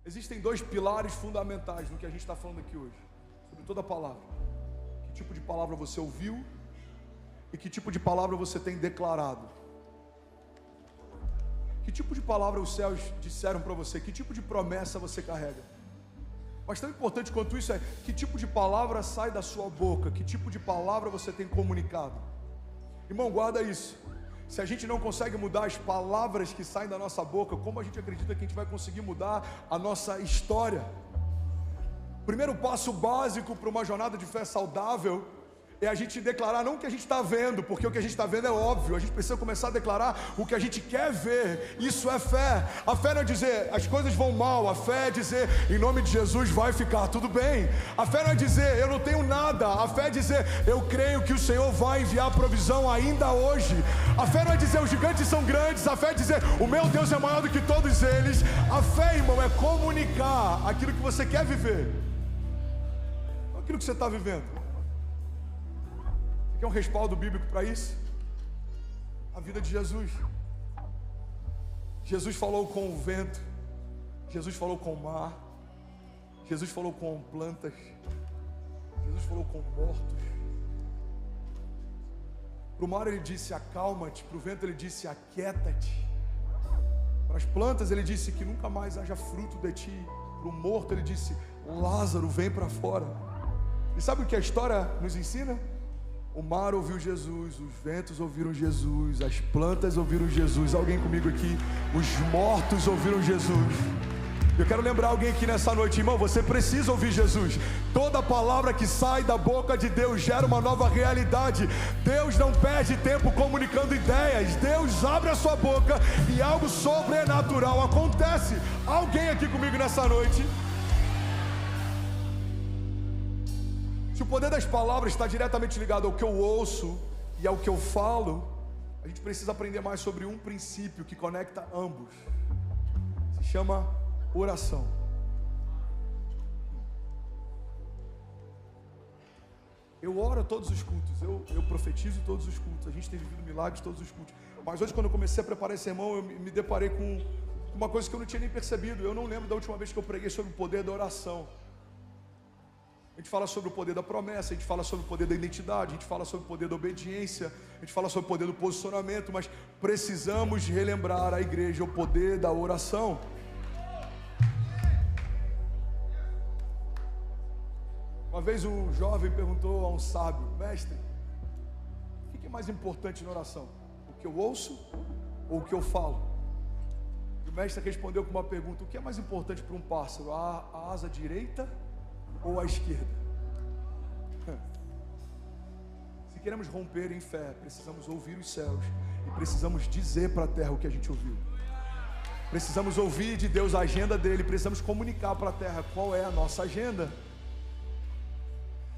Existem dois pilares fundamentais no que a gente está falando aqui hoje, sobre toda a palavra. Que tipo de palavra você ouviu e que tipo de palavra você tem declarado. Que tipo de palavra os céus disseram para você, que tipo de promessa você carrega. Mas tão importante quanto isso é, que tipo de palavra sai da sua boca, que tipo de palavra você tem comunicado. Irmão, guarda isso. Se a gente não consegue mudar as palavras que saem da nossa boca, como a gente acredita que a gente vai conseguir mudar a nossa história? O primeiro passo básico para uma jornada de fé saudável é a gente declarar não o que a gente está vendo, porque o que a gente está vendo é óbvio. A gente precisa começar a declarar o que a gente quer ver. Isso é fé. A fé não é dizer as coisas vão mal. A fé é dizer em nome de Jesus vai ficar tudo bem. A fé não é dizer eu não tenho nada. A fé é dizer eu creio que o Senhor vai enviar provisão ainda hoje. A fé não é dizer os gigantes são grandes. A fé é dizer o meu Deus é maior do que todos eles. A fé, irmão, é comunicar aquilo que você quer viver, não aquilo que você está vivendo. Quer um respaldo bíblico para isso? A vida de Jesus. Jesus falou com o vento, Jesus falou com o mar, Jesus falou com plantas, Jesus falou com mortos. Para o mar ele disse acalma-te, para o vento ele disse aquieta-te, para as plantas ele disse que nunca mais haja fruto de ti, para o morto ele disse Lázaro vem para fora. E sabe o que a história nos ensina? O mar ouviu Jesus, os ventos ouviram Jesus, as plantas ouviram Jesus. Alguém comigo aqui? Os mortos ouviram Jesus. Eu quero lembrar alguém aqui nessa noite, irmão, você precisa ouvir Jesus. Toda palavra que sai da boca de Deus gera uma nova realidade. Deus não perde tempo comunicando ideias. Deus abre a sua boca e algo sobrenatural acontece. Alguém aqui comigo nessa noite? Se o poder das palavras está diretamente ligado ao que eu ouço e ao que eu falo, a gente precisa aprender mais sobre um princípio que conecta ambos. Se chama oração. Eu oro todos os cultos, eu profetizo todos os cultos, a gente tem vivido milagres todos os cultos. Mas hoje, quando eu comecei a preparar esse sermão, eu me deparei com uma coisa que eu não tinha nem percebido. Eu não lembro da última vez que eu preguei sobre o poder da oração. A gente fala sobre o poder da promessa, a gente fala sobre o poder da identidade, a gente fala sobre o poder da obediência, a gente fala sobre o poder do posicionamento, mas precisamos relembrar a igreja o poder da oração. Uma vez um jovem perguntou a um sábio: mestre, o que é mais importante na oração? O que eu ouço ou o que eu falo? E o mestre respondeu com uma pergunta: o que é mais importante para um pássaro, a asa direita ou à esquerda? Se queremos romper em fé, precisamos ouvir os céus e precisamos dizer para a terra o que a gente ouviu. Precisamos ouvir de Deus a agenda dele, precisamos comunicar para a terra qual é a nossa agenda.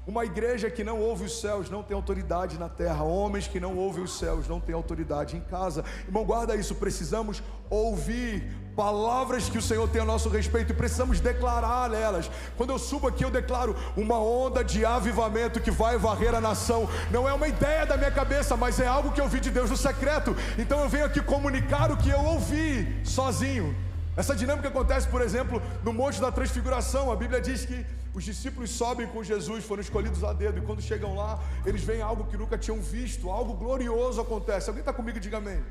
Uma igreja que não ouve os céus não tem autoridade na terra. Homens que não ouvem os céus não têm autoridade em casa. Irmão, guarda isso. Precisamos ouvir palavras que o Senhor tem a nosso respeito e precisamos declarar elas. Quando eu subo aqui, eu declaro uma onda de avivamento que vai varrer a nação. Não é uma ideia da minha cabeça, mas é algo que eu vi de Deus no secreto. Então eu venho aqui comunicar o que eu ouvi sozinho. Essa dinâmica acontece, por exemplo, no Monte da Transfiguração. A Bíblia diz que os discípulos sobem com Jesus, foram escolhidos a dedo, e quando chegam lá, eles veem algo que nunca tinham visto, algo glorioso acontece. Alguém está comigo? Diga amém.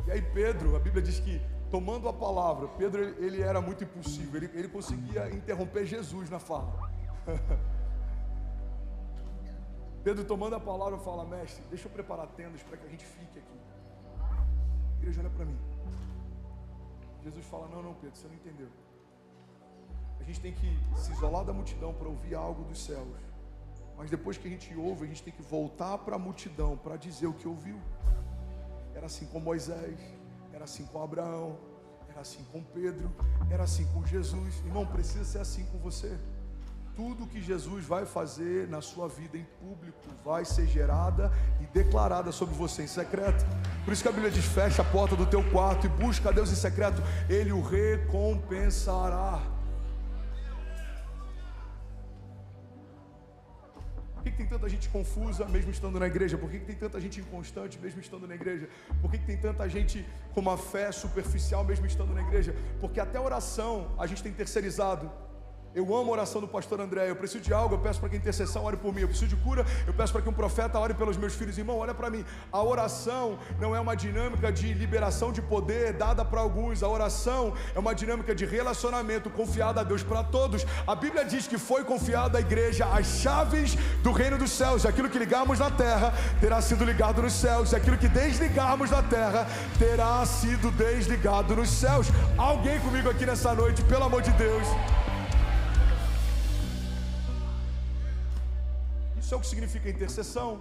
E aí Pedro, a Bíblia diz que, tomando a palavra, Pedro ele era muito impulsivo, ele conseguia interromper Jesus na fala. Pedro, tomando a palavra, fala: mestre, deixa eu preparar tendas para que a gente fique aqui. A igreja olha para mim. Jesus fala: não Pedro, você não entendeu. A gente tem que se isolar da multidão para ouvir algo dos céus. Mas depois que a gente ouve, a gente tem que voltar para a multidão para dizer o que ouviu. Era assim com Moisés, era assim com Abraão, era assim com Pedro, era assim com Jesus. Irmão, precisa ser assim com você. Tudo que Jesus vai fazer na sua vida em público vai ser gerada e declarada sobre você em secreto. Por isso que a Bíblia diz: fecha a porta do teu quarto e busca a Deus em secreto, Ele o recompensará. Por que tem tanta gente confusa mesmo estando na igreja? Por que tem tanta gente inconstante mesmo estando na igreja? Por que tem tanta gente com uma fé superficial mesmo estando na igreja? Porque até a oração a gente tem terceirizado. Eu amo a oração do pastor André. Eu preciso de algo, eu peço para que a intercessão ore por mim. Eu preciso de cura, eu peço para que um profeta ore pelos meus filhos. Irmão, olha para mim. A oração não é uma dinâmica de liberação de poder dada para alguns. A oração é uma dinâmica de relacionamento confiada a Deus para todos. A Bíblia diz que foi confiada à igreja as chaves do reino dos céus. Aquilo que ligarmos na terra terá sido ligado nos céus. E aquilo que desligarmos na terra terá sido desligado nos céus. Alguém comigo aqui nessa noite, pelo amor de Deus. Isso é o que significa intercessão.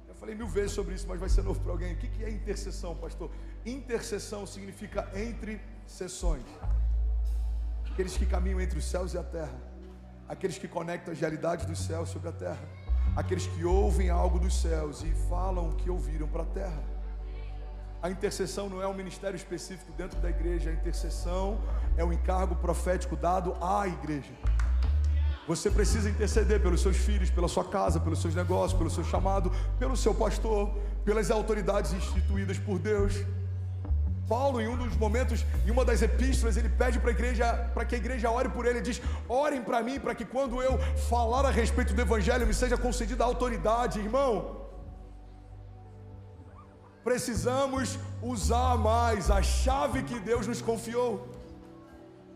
Já falei 1000 vezes sobre isso, mas vai ser novo para alguém. O que é intercessão, pastor? Intercessão significa entre sessões. Aqueles que caminham entre os céus e a terra. Aqueles que conectam as realidades dos céus sobre a terra. Aqueles que ouvem algo dos céus e falam o que ouviram para a terra. A intercessão não é um ministério específico dentro da igreja. A intercessão é um encargo profético dado à igreja. Você precisa interceder pelos seus filhos, pela sua casa, pelos seus negócios, pelo seu chamado, pelo seu pastor, pelas autoridades instituídas por Deus. Paulo, em um dos momentos, em uma das epístolas, ele pede para a igreja, para que a igreja ore por ele. Ele diz: orem para mim, para que quando eu falar a respeito do evangelho me seja concedida a autoridade. Irmão, precisamos usar mais a chave que Deus nos confiou.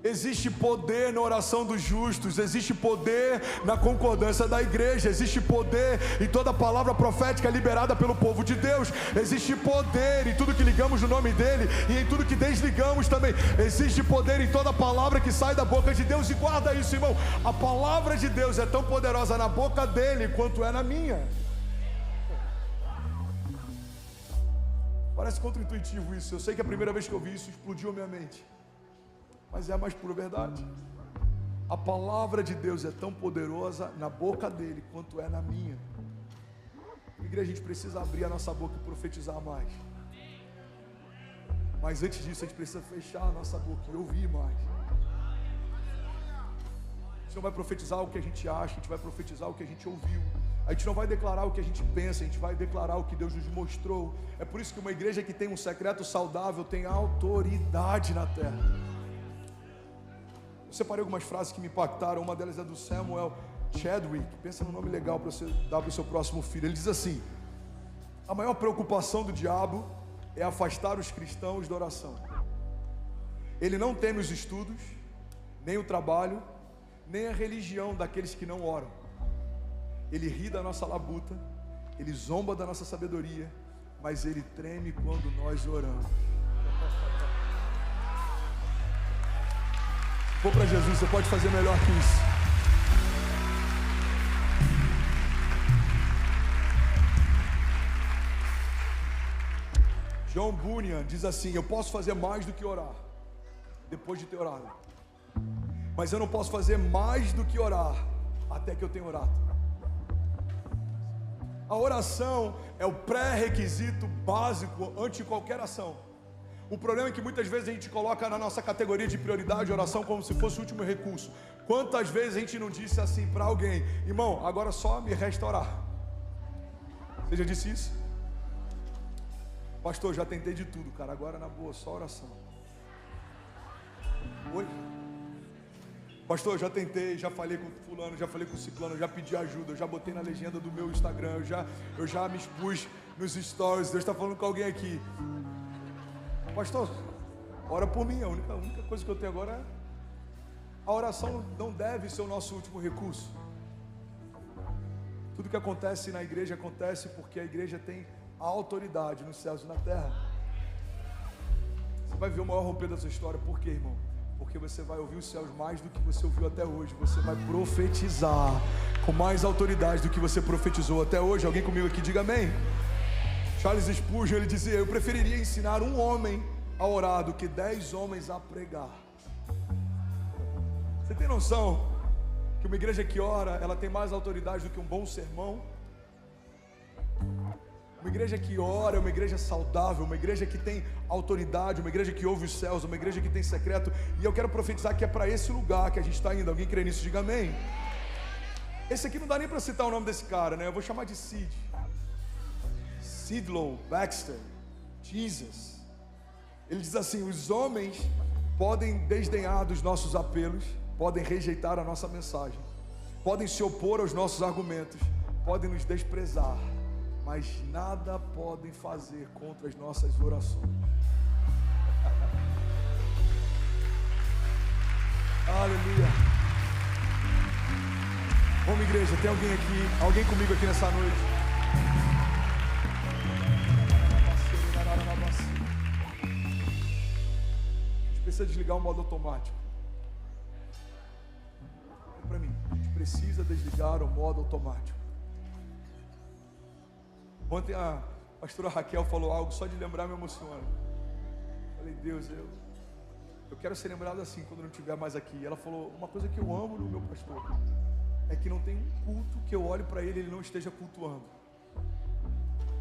Existe poder na oração dos justos, existe poder na concordância da igreja, existe poder em toda palavra profética liberada pelo povo de Deus, existe poder em tudo que ligamos no nome dele e em tudo que desligamos também. Existe poder em toda palavra que sai da boca de Deus. E guarda isso, irmão, a palavra de Deus é tão poderosa na boca dele quanto é na minha. Parece contra-intuitivo isso. Eu sei que a primeira vez que eu vi isso explodiu a minha mente, mas é a mais pura verdade. A palavra de Deus é tão poderosa na boca dele quanto é na minha. Igreja, a gente precisa abrir a nossa boca e profetizar mais. Mas antes disso, a gente precisa fechar a nossa boca e ouvir mais. A gente não vai profetizar o que a gente acha, a gente vai profetizar o que a gente ouviu. A gente não vai declarar o que a gente pensa, a gente vai declarar o que Deus nos mostrou. É por isso que uma igreja que tem um secreto saudável tem autoridade na terra. Eu separei algumas frases que me impactaram. Uma delas é do Samuel Chadwick. Pensa num nome legal para você dar para o seu próximo filho. Ele diz assim: a maior preocupação do diabo é afastar os cristãos da oração. Ele não teme os estudos, nem o trabalho, nem a religião daqueles que não oram. Ele ri da nossa labuta, ele zomba da nossa sabedoria, mas ele treme quando nós oramos. Vou para Jesus, você pode fazer melhor que isso. John Bunyan diz assim: eu posso fazer mais do que orar, depois de ter orado, mas eu não posso fazer mais do que orar, até que eu tenha orado. A oração é o pré-requisito básico antes de qualquer ação. O problema é que muitas vezes a gente coloca na nossa categoria de prioridade a oração como se fosse o último recurso. Quantas vezes a gente não disse assim para alguém: irmão, agora só me resta orar? Você já disse isso? Pastor, já tentei de tudo, cara, agora na boa, só oração. Oi? Pastor, já tentei, já falei com fulano, já falei com ciclano, já pedi ajuda, eu já botei na legenda do meu Instagram, eu já me expus nos stories. Deus está falando com alguém aqui. Pastor, ora por mim. A única coisa que eu tenho agora é... A oração não deve ser o nosso último recurso. Tudo que acontece na igreja acontece porque a igreja tem a autoridade nos céus e na terra. Você vai ver o maior romper dessa história. Por quê, irmão? Porque você vai ouvir os céus mais do que você ouviu até hoje. Você vai profetizar com mais autoridade do que você profetizou até hoje. Alguém comigo aqui, diga amém. Charles Spurgeon, ele dizia: eu preferiria ensinar um homem a orar do que 10 homens a pregar. Você tem noção que uma igreja que ora, ela tem mais autoridade do que um bom sermão? Uma igreja que ora é uma igreja saudável, uma igreja que tem autoridade, uma igreja que ouve os céus, uma igreja que tem secreto. E eu quero profetizar que é para esse lugar que a gente está indo. Alguém crê nisso? Diga amém. Esse aqui não dá nem para citar o nome desse cara, né? Eu vou chamar de Sid. Sidlow Baxter, Jesus. Ele diz assim: os homens podem desdenhar dos nossos apelos, podem rejeitar a nossa mensagem, podem se opor aos nossos argumentos, podem nos desprezar, mas nada podem fazer contra as nossas orações. Aleluia. Vamos, igreja, tem alguém aqui, alguém comigo aqui nessa noite? A gente precisa desligar o modo automático. Olha para mim, a gente precisa desligar o modo automático. Ontem a pastora Raquel falou algo, só de lembrar me emociona. Falei, Deus, eu quero ser lembrado assim quando não estiver mais aqui. Ela falou, uma coisa que eu amo no meu pastor é que não tem um culto que eu olhe para ele e ele não esteja cultuando.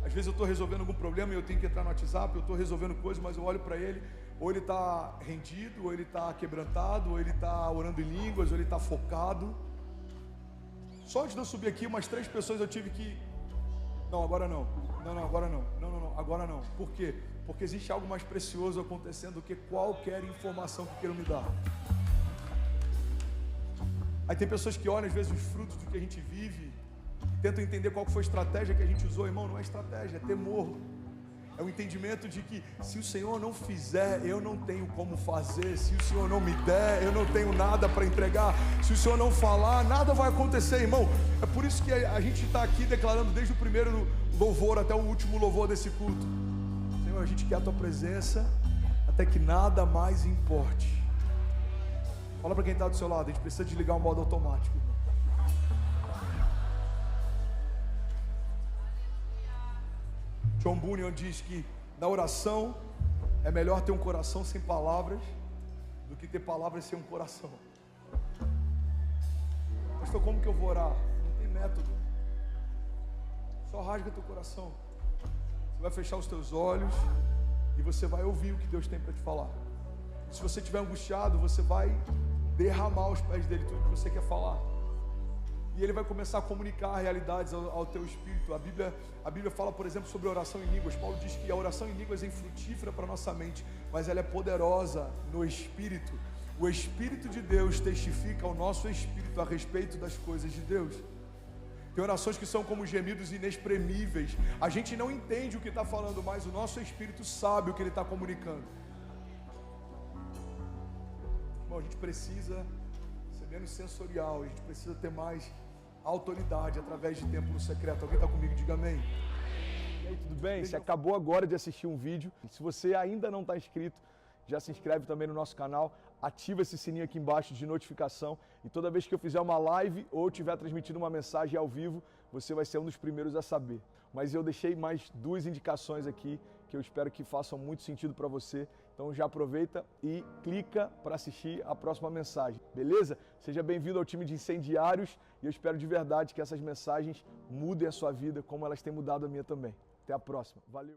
Às vezes eu estou resolvendo algum problema e eu tenho que entrar no WhatsApp, eu estou resolvendo coisas, mas eu olho para ele, ou ele está rendido, ou ele está quebrantado, ou ele está orando em línguas, ou ele está focado. Só antes de eu subir aqui, umas 3 pessoas eu tive que... Não, agora não. Não, agora não. Não, agora não. Por quê? Porque existe algo mais precioso acontecendo do que qualquer informação que queiram me dar. Aí tem pessoas que olham às vezes os frutos do que a gente vive e tentam entender qual foi a estratégia que a gente usou. Irmão, não é estratégia, é temor. É o entendimento de que se o Senhor não fizer, eu não tenho como fazer. Se o Senhor não me der, eu não tenho nada para entregar. Se o Senhor não falar, nada vai acontecer, irmão. É por isso que a gente está aqui declarando desde o primeiro louvor até o último louvor desse culto. Senhor, a gente quer a Tua presença até que nada mais importe. Fala para quem está do seu lado, a gente precisa desligar o modo automático, irmão. John Bunyan diz que na oração é melhor ter um coração sem palavras do que ter palavras sem um coração. Pastor, como que eu vou orar? Não tem método. Só rasga teu coração. Você vai fechar os teus olhos e você vai ouvir o que Deus tem para te falar. Se você estiver angustiado, você vai derramar aos pés dele tudo que você quer falar. E ele vai começar a comunicar realidades ao teu espírito. A Bíblia fala, por exemplo, sobre a oração em línguas. Paulo diz que a oração em línguas é infrutífera para a nossa mente, mas ela é poderosa no espírito. O Espírito de Deus testifica ao nosso espírito a respeito das coisas de Deus. Tem orações que são como gemidos inexprimíveis. A gente não entende o que está falando, mas o nosso espírito sabe o que ele está comunicando. Bom, a gente precisa ser menos sensorial, a gente precisa ter mais autoridade através de tempo no secreto. Alguém está comigo? Diga amém. E aí, tudo bem? Você acabou agora de assistir um vídeo. Se você ainda não está inscrito, já se inscreve também no nosso canal, ativa esse sininho aqui embaixo de notificação e toda vez que eu fizer uma live ou estiver transmitindo uma mensagem ao vivo, você vai ser um dos primeiros a saber. Mas eu deixei mais 2 indicações aqui que eu espero que façam muito sentido para você. Então já aproveita e clica para assistir a próxima mensagem, beleza? Seja bem-vindo ao time de incendiários e eu espero de verdade que essas mensagens mudem a sua vida como elas têm mudado a minha também. Até a próxima. Valeu!